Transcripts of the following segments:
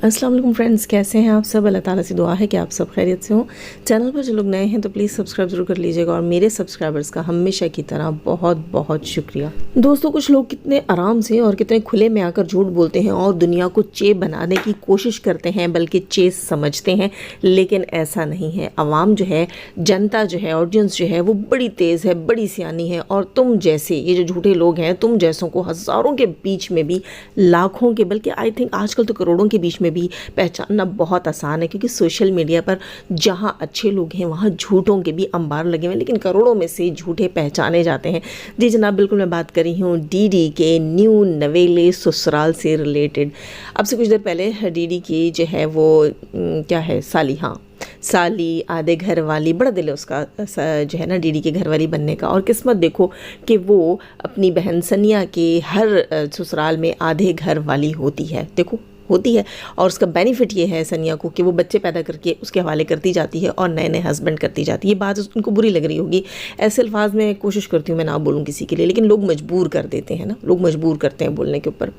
अस्सलाम वालेकुम फ्रेंड्स, कैसे हैं आप सब। अल्लाह ताला से दुआ है कि आप सब खैरियत से हों। चैनल पर जो लोग नए हैं तो प्लीज़ सब्सक्राइब ज़रूर कर लीजिएगा और मेरे सब्सक्राइबर्स का हमेशा की तरह बहुत बहुत शुक्रिया। दोस्तों, कुछ लोग कितने आराम से और कितने खुले में आकर झूठ बोलते हैं और दुनिया को चेप बनाने की कोशिश करते हैं, बल्कि चेस समझते हैं, लेकिन ऐसा नहीं है। आवाम जो है, जनता जो है, ऑडियंस जो है, वो बड़ी तेज़ है, बड़ी सियानी है और तुम जैसे ये जो झूठे लोग हैं, तुम जैसों को हज़ारों के बीच में भी, लाखों के, बल्कि आई थिंक आजकल तो करोड़ों के बीच में भी पहचानना बहुत आसान है, क्योंकि सोशल मीडिया पर जहाँ अच्छे लोग हैं वहाँ झूठों के भी अंबार लगे हुए हैं, लेकिन करोड़ों में से झूठे पहचाने जाते हैं। जी जनाब, बिल्कुल मैं बात कर रही हूँ डीडी के न्यू नवेले ससुराल से रिलेटेड। अब से कुछ देर पहले डीडी की जो है वो क्या है, साली, हाँ साली, आधे घर वाली, बड़ा दिल है उसका जो है ना डीडी के घर वाली बनने का। और किस्मत देखो कि वो अपनी बहन सनिया के हर ससुराल में आधे घर वाली होती है, देखो होती है। और उसका बेनिफिट ये है सनिया को कि वो बच्चे पैदा करके उसके हवाले करती जाती है और नए नए हस्बैंड करती जाती है। ये बात उनको बुरी लग रही होगी, ऐसे अल्फाज में कोशिश करती हूँ मैं ना बोलूँ किसी के लिए, लेकिन लोग मजबूर कर देते हैं ना, लोग मजबूर करते हैं बोलने के ऊपर।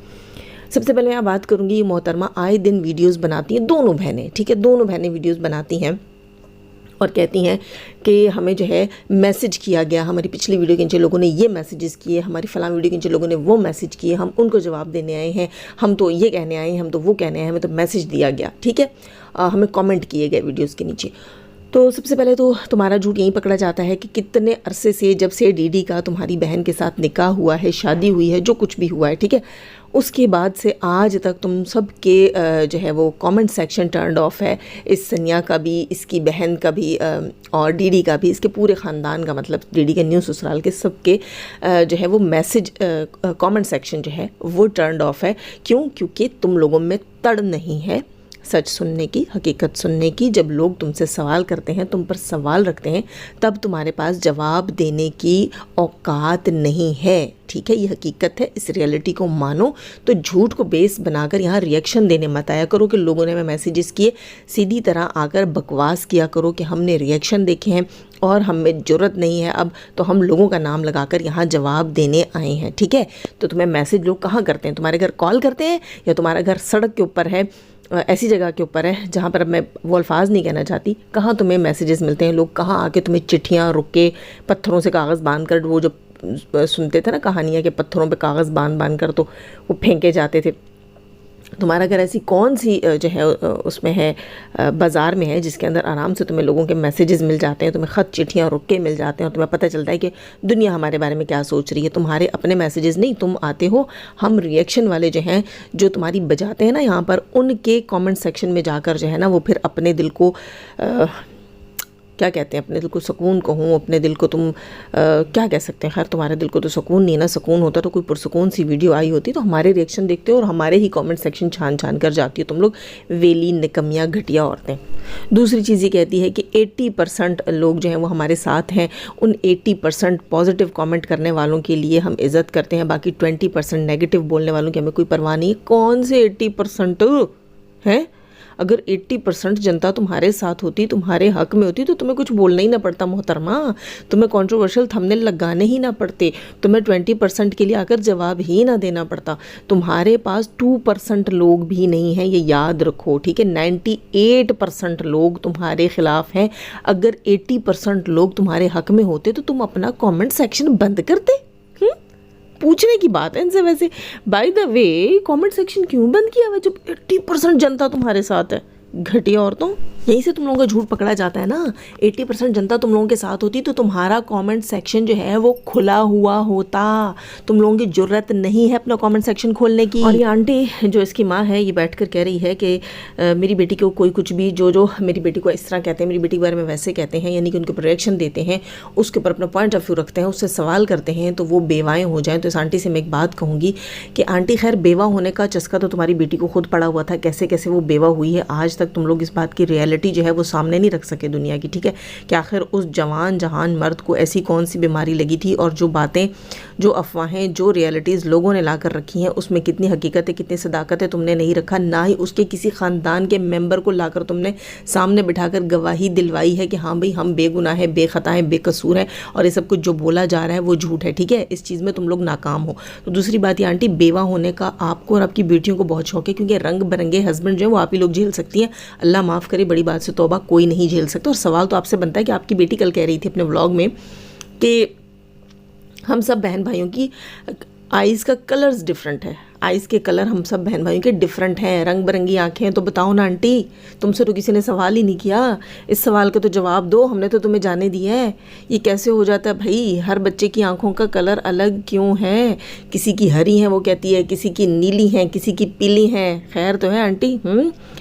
सबसे पहले मैं बात करूँगी, ये मोहतरमा आए दिन वीडियोज़ बनाती हैं, दोनों बहनें, ठीक है, दोनों बहनें वीडियोज़ बनाती हैं और कहती हैं कि हमें जो है मैसेज किया गया, हमारी पिछली वीडियो के नीचे लोगों ने ये मैसेजेस किए, हमारी फलां वीडियो के नीचे लोगों ने वो मैसेज किए, हम उनको जवाब देने आए हैं, हम तो ये कहने आए हैं, हम तो वो कहने आए हैं, हमें तो मैसेज दिया गया, ठीक है, हमें कमेंट किए गए वीडियोज़ के नीचे। तो सबसे पहले तो तुम्हारा झूठ यहीं पकड़ा जाता है कि कितने अरसे से, जब से डीडी का तुम्हारी बहन के साथ निकाह हुआ है, शादी हुई है, जो कुछ भी हुआ है, ठीक है, उसके बाद से आज तक तुम सब के जो है वो कमेंट सेक्शन टर्न्ड ऑफ है। इस सनिया का भी, इसकी बहन का भी और डीडी का भी, इसके पूरे ख़ानदान का, मतलब डीडी के न्यू ससुराल के सबके जो है वो मैसेज कमेंट सेक्शन जो है वो टर्न्ड ऑफ है। क्यों? क्योंकि तुम लोगों में तड़ नहीं है सच सुनने की, हकीकत सुनने की। जब लोग तुमसे सवाल करते हैं, तुम पर सवाल रखते हैं, तब तुम्हारे पास जवाब देने की औकात नहीं है, ठीक है, ये हकीकत है। इस रियलिटी को मानो। तो झूठ को बेस बनाकर यहाँ रिएक्शन देने मत आया करो कि लोगों ने हमें मैसेजेस किए, सीधी तरह आकर बकवास किया करो कि हमने रिएक्शन देखे हैं और हमें ज़रूरत नहीं है अब, तो हम लोगों का नाम लगाकर यहाँ जवाब देने आए हैं, ठीक है। तो तुम्हें मैसेज लोग कहाँ करते हैं? तुम्हारे घर कॉल करते हैं या तुम्हारा घर सड़क के ऊपर है, ऐसी जगह के ऊपर है जहाँ पर, अब मैं वो अल्फाज नहीं कहना चाहती, कहाँ तुम्हें मैसेजेस मिलते हैं? लोग कहाँ आके तुम्हें चिट्ठियाँ रुक के पत्थरों से कागज़ बांध कर, वो जो सुनते थे ना कहानियाँ के पत्थरों पे कागज़ बांध बांध कर तो वो फेंके जाते थे। तुम्हारा घर ऐसी कौन सी जो है उसमें है, बाज़ार में है, जिसके अंदर आराम से तुम्हें लोगों के मैसेजेस मिल जाते हैं, तुम्हें ख़त चिट्ठियाँ रुक के मिल जाते हैं और तुम्हें पता चलता है कि दुनिया हमारे बारे में क्या सोच रही है। तुम्हारे अपने मैसेजेस नहीं, तुम आते हो, हम रिएक्शन वाले जो हैं, जो तुम्हारी बजाते हैं ना यहाँ पर, उनके कमेंट सेक्शन में जाकर जो है ना वो फिर अपने दिल को क्या कहते हैं, अपने दिल को सुकून कहूँ, अपने दिल को तुम क्या कह सकते हैं, खैर तुम्हारे दिल को तो सुकून नहीं ना, सुकून होता तो कोई पुरसुकून सी वीडियो आई होती, तो हमारे रिएक्शन देखते हो और हमारे ही कमेंट सेक्शन छान छान कर जाती हो तुम लोग, वेली निकम्मियाँ घटिया औरतें। दूसरी चीज़ ये कहती है कि 80% लोग जो हैं वो हमारे साथ हैं, उन 80% पॉजिटिव कमेंट करने वालों के लिए हम इज़्ज़त करते हैं, बाकी 20% नेगेटिव बोलने वालों की हमें कोई परवाह नहीं है। कौन से 80% हैं? अगर 80% जनता तुम्हारे साथ होती, तुम्हारे हक में होती, तो तुम्हें कुछ बोलना ही ना पड़ता मोहतरमा, तुम्हें कंट्रोवर्शियल थंबनेल लगाने ही ना पड़ते, तुम्हें 20% के लिए आकर जवाब ही ना देना पड़ता। तुम्हारे पास 2% लोग भी नहीं हैं, ये याद रखो, ठीक है। 98% लोग तुम्हारे खिलाफ हैं। अगर 80% लोग तुम्हारे हक में होते तो तुम अपना कॉमेंट सेक्शन बंद करते? पूछने की बात है इनसे। वैसे by the way, comment section क्यों बंद किया हुआ जब 80% जनता तुम्हारे साथ है? घटिया औरतों, यहीं से तुम लोगों का झूठ पकड़ा जाता है ना। 80% जनता तुम लोगों के साथ होती तो तुम्हारा कमेंट सेक्शन जो है वो खुला हुआ होता। तुम लोगों की जरूरत नहीं है अपना कमेंट सेक्शन खोलने की। और ये आंटी जो इसकी माँ है, ये बैठकर कह रही है कि मेरी बेटी को कोई कुछ भी, जो मेरी बेटी को इस तरह कहते हैं, मेरी बेटी के बारे में वैसे कहते हैं, यानी कि उनके ऊपर रिएक्शन देते हैं, उसके ऊपर अपना पॉइंट ऑफ व्यू रखते हैं, उससे सवाल करते हैं, तो वो बेवाएँ हो जाएँ। तो इस आंटी से मैं एक बात कहूँगी कि आंटी, खैर बेवा होने का चस्का तो तुम्हारी बेटी को खुद पड़ा हुआ था, कैसे कैसे वो बेवा हुई है, आज तक तक तुम लोग इस बात की रियलिटी जो है वो सामने नहीं रख सके दुनिया की, ठीक है, कि आखिर उस जवान जहान मर्द को ऐसी कौन सी बीमारी लगी थी और जो बातें, जो अफवाहें, जो रियलिटीज़ लोगों ने ला कर रखी हैं उसमें कितनी हकीकत है, कितनी सदाकत है तुमने नहीं रखा। ना ही उसके किसी ख़ानदान के मेंबर को लाकर तुमने सामने बिठाकर गवाही दिलवाई है कि हाँ भाई हम बेगुनाह हैं, बेखता हैं, बेकसूर हैं और ये सब कुछ जो बोला जा रहा है वो झूठ है, ठीक है। इस चीज़ में तुम लोग नाकाम हो। तो दूसरी बात ये आंटी, बेवा होने का आपको और आपकी बेटियों को बहुत शौक है, क्योंकि रंग बिरंगे हस्बैंड जो है वो आप ही लोग झेल सकती हैं। अल्लाह माफ़ करे, बड़ी बात से तौबा, कोई नहीं झेल सकता। और सवाल तो आपसे बनता है कि आपकी बेटी कल कह रही थी अपने व्लॉग में कि हम सब बहन भाइयों की आइज़ का कलर्स डिफरेंट है, आइज़ के कलर हम सब बहन भाइयों के डिफरेंट हैं, रंग बिरंगी आंखें। तो बताओ ना आंटी, तुमसे तो किसी ने सवाल ही नहीं किया, इस सवाल का तो जवाब दो, हमने तो तुम्हें जाने दिया है। ये कैसे हो जाता है भाई, हर बच्चे की आंखों का कलर अलग क्यों है? किसी की हरी है वो कहती है, किसी की नीली हैं, किसी की पीली हैं। खैर तो है आंटी,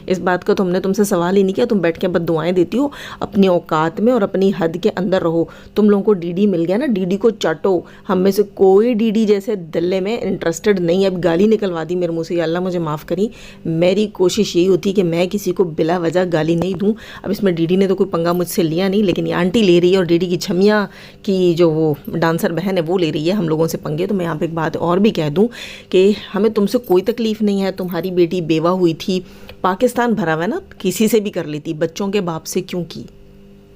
इस बात का तो हमने तुमसे सवाल ही नहीं किया। तुम बैठ के बस दुआएं देती हो, अपनी औकात में और अपनी हद के अंदर रहो। तुम लोगों को डीडी मिल गया ना, डीडी को चाटो। हम में से कोई डीडी जैसे दल्ले में इंटरेस्टेड नहीं। अब गाली निकलवा दी मेरे मुंह से, या अल्लाह मुझे माफ़ करी। मेरी कोशिश यही होती है कि मैं किसी को बिला वजह गाली नहीं दूं। अब इसमें डीडी ने तो कोई पंगा मुझसे लिया नहीं, लेकिन ये आंटी ले रही है और डीडी की छमिया की जो वो डांसर बहन है वो ले रही है हम लोगों से पंगे। तो मैं यहाँ पे एक बात और भी कह दूँ कि हमें तुमसे कोई तकलीफ़ नहीं है। तुम्हारी बेटी बेवा हुई थी, पाकिस्तान भरा हुआ है ना, किसी से भी कर लेती, बच्चों के बाप से क्यों की?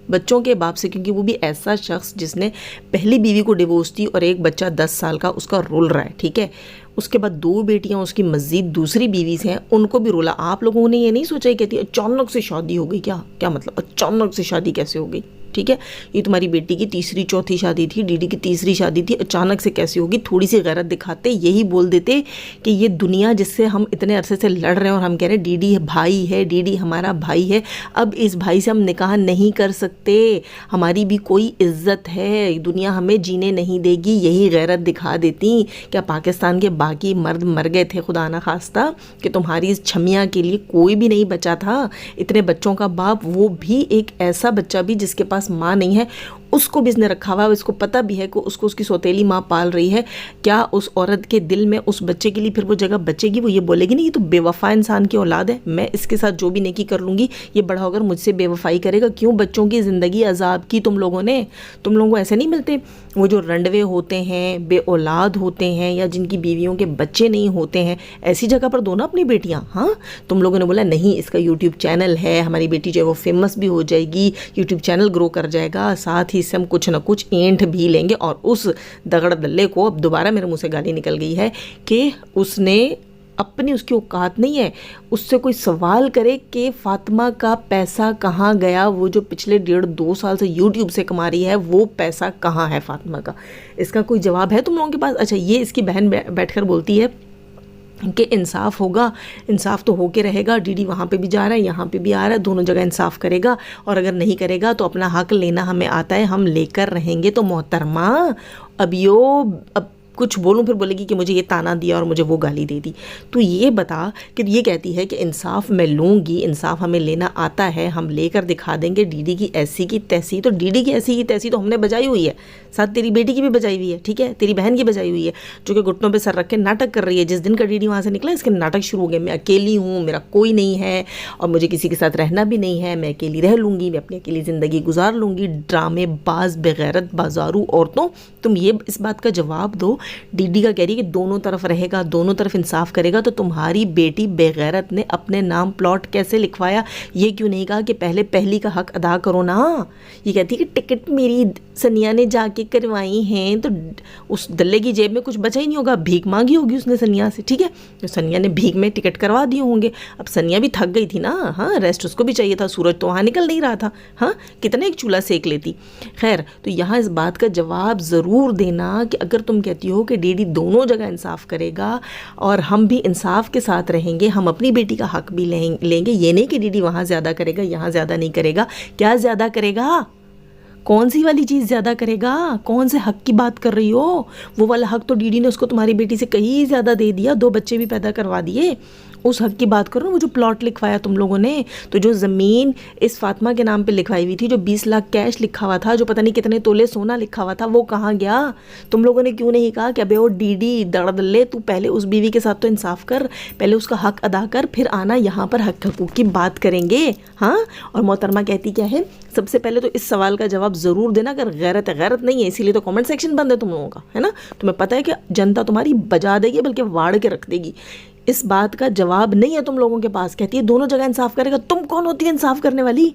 बच्चों के बाप से, क्योंकि वो भी ऐसा शख्स जिसने पहली बीवी को डिवोर्स दी और एक बच्चा 10 साल का उसका रुल रहा है, ठीक है। उसके बाद 2 बेटियां उसकी मज़ीद दूसरी बीवी से हैं, उनको भी रोला। आप लोगों ने ये नहीं सोचा, कहती अचानक से शादी हो गई, क्या क्या मतलब अचानक से शादी कैसे हो गई? ठीक है, ये तुम्हारी बेटी की तीसरी चौथी शादी थी, डीडी की तीसरी शादी थी, अचानक से कैसे होगी? थोड़ी सी गैरत दिखाते, यही बोल देते कि ये दुनिया जिससे हम इतने अरसे से लड़ रहे हैं और हम कह रहे हैं डीडी भाई है, डीडी हमारा भाई है, अब इस भाई से हम निकाह नहीं कर सकते, हमारी भी कोई इज्जत है, दुनिया हमें जीने नहीं देगी, यही गैरत दिखा देती। क्या पाकिस्तान के बाकी मर्द मर गए थे खुदा ना खास्ता कि तुम्हारी इस छमिया के लिए कोई भी नहीं बचा था? इतने बच्चों का बाप, वो भी एक ऐसा बच्चा भी जिसके पास माँ नहीं है, उसको भी इसने रखा हुआ है, इसको पता भी है कि उसको उसकी सौतेली माँ पाल रही है। क्या उस औरत के दिल में उस बच्चे के लिए फिर वो जगह बचेगी? वो ये बोलेगी नहीं ये तो बेवफा इंसान की औलाद है, मैं इसके साथ जो भी नेकी कर लूँगी ये बड़ा होकर मुझसे बेवफाई करेगा। क्यों बच्चों की ज़िंदगी अजाब की तुम लोगों ने? तुम लोगों को ऐसे नहीं मिलते वो जो रंडवे होते हैं, बे औलाद होते हैं, या जिनकी बीवियों के बच्चे नहीं होते हैं, ऐसी जगह पर दो ना अपनी बेटियाँ। हाँ, तुम लोगों ने बोला नहीं इसका यूट्यूब चैनल है, हमारी बेटी जो है वो फेमस भी हो जाएगी, यूट्यूब चैनल ग्रो कर जाएगा, साथ ही इससे हम कुछ ना कुछ एंठ भी लेंगे। और उस दगड़ दल्ले को, अब दोबारा मेरे मुंह से गाली निकल गई है कि उसने अपनी, उसकी औकात नहीं है उससे कोई सवाल करे कि फातिमा का पैसा कहाँ गया, वो जो पिछले 1.5-2 साल से यूट्यूब से कमा रही है वो पैसा कहाँ है फातिमा का? इसका कोई जवाब है तुम लोगों के पास? अच्छा, ये इसकी बहन बैठकर बोलती है कि इंसाफ होगा, इंसाफ तो होके रहेगा, डीडी वहाँ पे भी जा रहा है, यहाँ पे भी आ रहा है, दोनों जगह इंसाफ करेगा, और अगर नहीं करेगा तो अपना हक लेना हमें आता है, हम लेकर रहेंगे। तो मोहतरमा अब कुछ बोलूँ फिर बोलेगी कि मुझे ये ताना दिया और मुझे वो गाली दे दी। तो ये बता कि ये कहती है कि इंसाफ मैं लूँगी, इंसाफ हमें लेना आता है, हम लेकर दिखा देंगे। डीडी की ऐसी की तैसी, तो डीडी की ऐसी की तैसी तो हमने बजाई हुई है, साथ तेरी बेटी की भी बजाई हुई है, ठीक है, तेरी बहन की बजाई हुई है, जो कि घुटनों पे सर रख के नाटक कर रही है। जिस दिन का डीडी वहाँ से निकला इसके नाटक शुरू हो गए, मैं अकेली हूँ, मेरा कोई नहीं है और मुझे किसी के साथ रहना भी नहीं है, मैं अकेली रह लूँगी, मैं अपनी अकेली ज़िंदगी गुजार लूँगी। ड्रामेबाज बेगैरत बाजारू औरतों, तुम ये इस बात का जवाब दो। डीडी का कह रही है कि दोनों तरफ रहेगा, दोनों तरफ इंसाफ करेगा, तो तुम्हारी बेटी बेगैरत ने अपने नाम प्लॉट कैसे लिखवाया? ये क्यों नहीं कहा कि पहले पहली का हक अदा करो ना? ये कहती है कि टिकट मेरी सनिया ने जाके करवाई हैं, तो उस दल्ले की जेब में कुछ बचा ही नहीं होगा, भीख मांगी होगी उसने सनिया से, ठीक है, तो सनिया ने भीख में टिकट करवा दिए होंगे। अब सनिया भी थक गई थी ना, हाँ, रेस्ट उसको भी चाहिए था, सूरज तो वहाँ निकल नहीं रहा था, हाँ, कितना एक चूल्हा सेक लेती। खैर, तो यहाँ इस बात का जवाब ज़रूर देना कि अगर तुम कहती हो कि डीडी दोनों जगह इंसाफ करेगा और हम भी इंसाफ के साथ रहेंगे, हम अपनी बेटी का हक भी लेंगे, ये नहीं कि डीडी वहाँ ज़्यादा करेगा यहाँ ज़्यादा नहीं करेगा। क्या ज़्यादा करेगा? कौन सी वाली चीज़ ज़्यादा करेगा? कौन से हक की बात कर रही हो? वो वाला हक तो डीडी ने उसको तुम्हारी बेटी से कहीं ज़्यादा दे दिया, 2 बच्चे भी पैदा करवा दिए। उस हक की बात करो ना, वो जो प्लॉट लिखवाया तुम लोगों ने, तो जो ज़मीन इस फातिमा के नाम पे लिखवाई हुई थी, जो 20 लाख कैश लिखा हुआ था, जो पता नहीं कितने तोले सोना लिखा हुआ था, वो कहाँ गया? तुम लोगों ने क्यों नहीं कहा कि अबे वो डीडी दड़दल्ले, तू पहले उस बीवी के साथ तो इंसाफ कर, पहले उसका हक अदा कर, फिर आना यहाँ पर हक हकूक़ की बात करेंगे। हाँ, और मोहतरमा कहती क्या है, सबसे पहले तो इस सवाल का जवाब ज़रूर देना अगर गैरत है। गैरत नहीं है इसीलिए तो कमेंट सेक्शन बंद है तुम लोगों का, है ना? तुम्हें पता है कि जनता तुम्हारी बजा देगी, बल्कि वाड़ के रख देगी। इस बात का जवाब नहीं है तुम लोगों के पास। कहती है दोनों जगह इंसाफ करेगा। तुम कौन होती है इंसाफ करने वाली?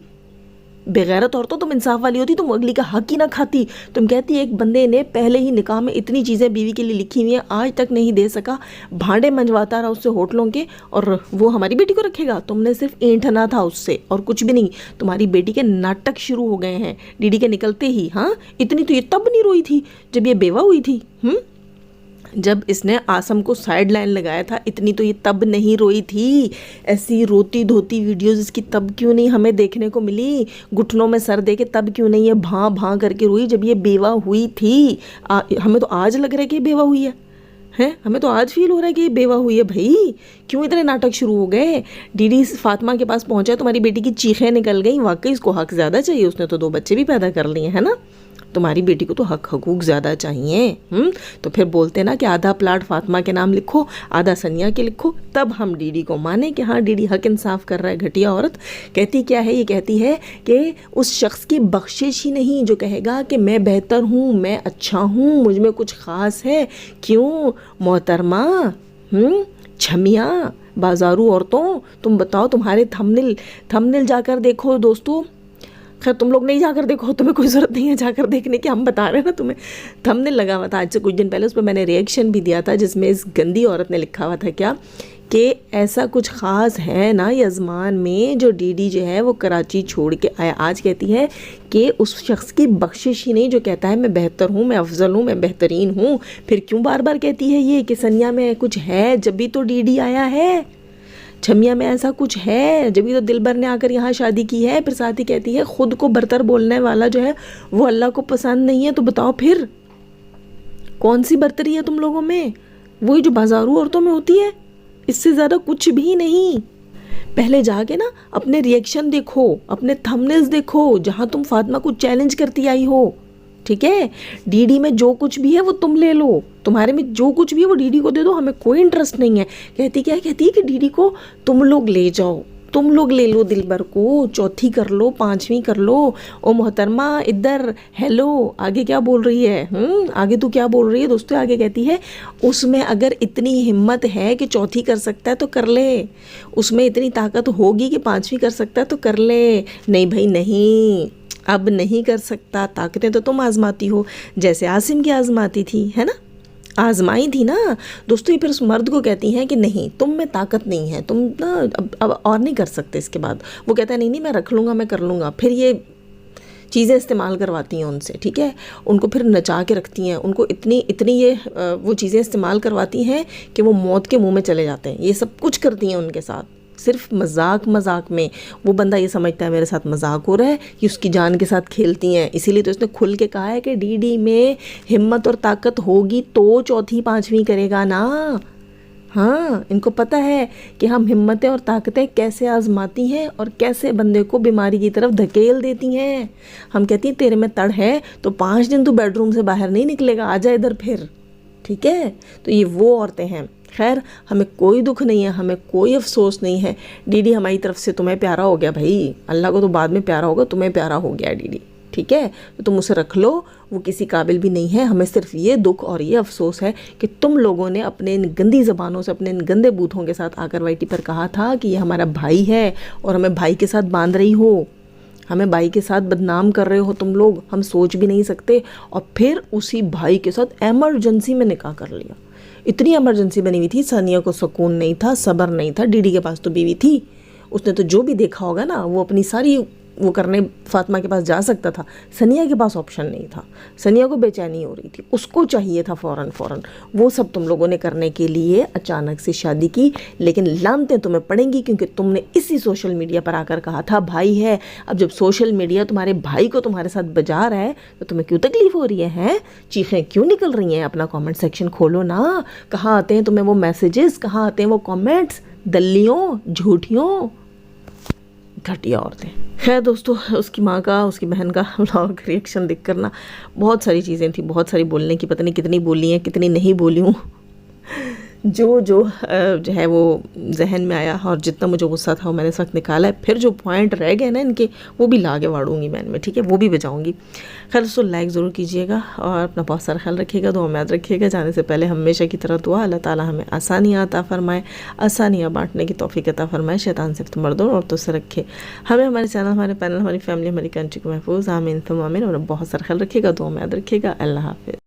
बेगैरत औरतों, तुम इंसाफ वाली होती, तुम अगली का हक ही ना खाती। तुम कहती एक बंदे ने पहले ही निकाह में इतनी चीज़ें बीवी के लिए लिखी हुई हैं, आज तक नहीं दे सका, भांडे मंजवाता रहा उससे होटलों के, और वो हमारी बेटी को रखेगा। तुमने सिर्फ ऐंठना था उससे और कुछ भी नहीं। तुम्हारी बेटी के नाटक शुरू हो गए हैं डीडी के निकलते ही। हाँ, इतनी तो ये तब नहीं रोई थी जब ये बेवा हुई थी। जब इसने आसम को साइड लाइन लगाया था, इतनी तो ये तब नहीं रोई थी। ऐसी रोती धोती वीडियोस इसकी तब क्यों नहीं हमें देखने को मिली? घुटनों में सर दे के तब क्यों नहीं ये भां भां करके रोई जब ये बेवा हुई थी? हमें तो आज लग रहा है कि ये बेवा हुई है, हैं? हमें तो आज फील हो रहा है कि ये बेवा हुई है। भाई क्यों इतने नाटक शुरू हो गए? डीडी फातिमा के पास पहुंचा, तुम्हारी बेटी की चीखें निकल गई। वाकई इसको हक ज़्यादा चाहिए, उसने तो 2 बच्चे भी पैदा कर लिए, है ना? तुम्हारी बेटी को तो हक हकूक ज़्यादा चाहिए। तो फिर बोलते ना कि आधा प्लाट फातिमा के नाम लिखो, आधा सनिया के लिखो, तब हम डीडी को माने कि हाँ डीडी हक इंसाफ कर रहा है। घटिया औरत कहती क्या है? ये कहती है कि उस शख्स की बख्शिश ही नहीं जो कहेगा कि मैं बेहतर हूँ, मैं अच्छा हूँ, मुझ में कुछ ख़ास है। क्यों मोहतरमा? छमिया बाजारू औरतों, तुम बताओ, तुम्हारे थंबनेल जाकर देखो दोस्तों। खैर तुम लोग नहीं जाकर देखो, तुम्हें कोई ज़रूरत नहीं है जाकर देखने की, हम बता रहे हैं ना तुम्हें। थंबनेल लगा हुआ था आज से कुछ दिन पहले, उस पर मैंने रिएक्शन भी दिया था, जिसमें इस गंदी औरत ने लिखा हुआ था क्या कि ऐसा कुछ ख़ास है ना यज़मान में जो डीडी जो है वो कराची छोड़ के आया। आज कहती है कि उस शख्स की बख्शिश ही नहीं जो कहता है मैं बेहतर हूँ, मैं अफजल हूँ, मैं बेहतरीन हूँ। फिर क्यों बार बार कहती है ये कि सनिया में कुछ है, जब भी तो डीडी आया है। छमिया में ऐसा कुछ है, जब भी तो दिलबर ने आकर यहाँ शादी की है। फिर साथ ही कहती है खुद को बरतर बोलने वाला जो है वो अल्लाह को पसंद नहीं है। तो बताओ फिर कौन सी बरतरी है तुम लोगों में? वही जो बाजारू औरतों में होती है, इससे ज़्यादा कुछ भी नहीं। पहले जाके ना अपने रिएक्शन देखो, अपने थंबनेल्स देखो, जहाँ तुम फातिमा को चैलेंज करती आई हो। ठीक है, डीडी में जो कुछ भी है वो तुम ले लो, तुम्हारे में जो कुछ भी है वो डीडी को दे दो, हमें कोई इंटरेस्ट नहीं है। कहती क्या है? कहती है कि डीडी को तुम लोग ले जाओ, तुम लोग ले लो दिलबर को, चौथी कर लो, 5वीं कर लो। ओ मोहतरमा इधर हेलो, आगे क्या बोल रही है? आगे तू क्या बोल रही है दोस्तों? आगे कहती है उसमें अगर इतनी हिम्मत है कि चौथी कर सकता है तो कर ले, उसमें इतनी ताकत होगी कि 5वीं कर सकता है तो कर ले। नहीं भाई नहीं, अब नहीं कर सकता। ताकतें तो तुम आजमाती हो, जैसे आसिम की आजमाती थी, है ना? आजमाई थी ना दोस्तों। ये फिर उस मर्द को कहती हैं कि नहीं तुम में ताकत नहीं है, तुम ना अब और नहीं कर सकते इसके बाद। वो कहता है नहीं मैं रख लूँगा, मैं कर लूँगा। फिर ये चीज़ें इस्तेमाल करवाती हैं उनसे, ठीक है, उनको फिर नचा के रखती हैं, उनको इतनी ये वो चीज़ें इस्तेमाल करवाती हैं कि वो मौत के मुँह में चले जाते हैं। ये सब कुछ करती हैं उनके साथ, सिर्फ मजाक में। वो बंदा ये समझता है मेरे साथ मजाक हो रहा है, कि उसकी जान के साथ खेलती हैं। इसीलिए तो इसने खुल के कहा है कि डीडी में हिम्मत और ताकत होगी तो चौथी 5वीं करेगा ना। हाँ, इनको पता है कि हम हिम्मतें और ताकतें कैसे आजमाती हैं और कैसे बंदे को बीमारी की तरफ धकेल देती हैं। हम कहती हैं तेरे में तड़ है तो 5 दिन तू बेडरूम से बाहर नहीं निकलेगा, आ जा इधर फिर। ठीक है, तो ये वो औरतें हैं। खैर हमें कोई दुख नहीं है, हमें कोई अफसोस नहीं है। डीडी हमारी तरफ से तुम्हें प्यारा हो गया भाई, अल्लाह को तो बाद में प्यारा होगा, तुम्हें प्यारा हो गया डीडी। ठीक है, तो तुम उसे रख लो, वो किसी काबिल भी नहीं है। हमें सिर्फ ये दुख और ये अफसोस है कि तुम लोगों ने अपने इन गंदी ज़बानों से, अपने इन गंदे बूथों के साथ आकर वाईटी पर कहा था कि ये हमारा भाई है और हमें भाई के साथ बांध रही हो, हमें भाई के साथ बदनाम कर रहे हो तुम लोग, हम सोच भी नहीं सकते। और फिर उसी भाई के साथ एमरजेंसी में निकाह कर लिया। इतनी एमरजेंसी बनी हुई थी, सानिया को सुकून नहीं था, सब्र नहीं था। डीडी के पास तो बीवी थी, उसने तो जो भी देखा होगा ना वो अपनी सारी वो करने फातिमा के पास जा सकता था। सनिया के पास ऑप्शन नहीं था, सनिया को बेचैनी हो रही थी, उसको चाहिए था फ़ौरन। वो सब तुम लोगों ने करने के लिए अचानक से शादी की, लेकिन लानतें तुम्हें पड़ेंगी क्योंकि तुमने इसी सोशल मीडिया पर आकर कहा था भाई है। अब जब सोशल मीडिया तुम्हारे भाई को तुम्हारे साथ बजा रहा है तो तुम्हें क्यों तकलीफ़ हो रही है? चीखें क्यों निकल रही हैं? अपना कॉमेंट सेक्शन खोलो ना, कहाँ आते हैं तुम्हें वो मैसेजेस, कहाँ आते हैं वो कॉमेंट्स? दल्लियों, झूठियों, घटिया औरतें। खैर दोस्तों, उसकी माँ का, उसकी बहन का व्लॉग रिएक्शन देख कर ना बहुत सारी चीज़ें थी, बहुत सारी बोलने की, पता नहीं कितनी बोली हैं कितनी नहीं बोली हूँ। जो है वो जहन में आया और जितना मुझे गुस्सा था वो मैंने इस वक्त निकाला है। फिर जो पॉइंट रह गए ना इनके, वो भी ला के वाड़ूंगी मैं इनमें, ठीक है, वो भी बचाऊंगी। खैर दोस्तों, लाइक ज़रूर कीजिएगा और अपना बहुत सारा ख्याल रखिएगा, दुआ में याद रखिएगा। जाने से पहले हमेशा की तरह दुआ, अल्लाह ताला हमें आसानियाँ अता फरमाए, आसानियाँ बांटने की तौफीक अता फरमाए, शैतान से मर्दों और औरतों से रखे हमें, हमारे चैनल, हमारे पैनल, हमारी फैमिली, हमारी कंट्री को महफूज, आमीन तुम आमीन। और बहुत सारा ख्याल रखिएगा, दुआ में याद रखिएगा। अल्लाह हाफिज़।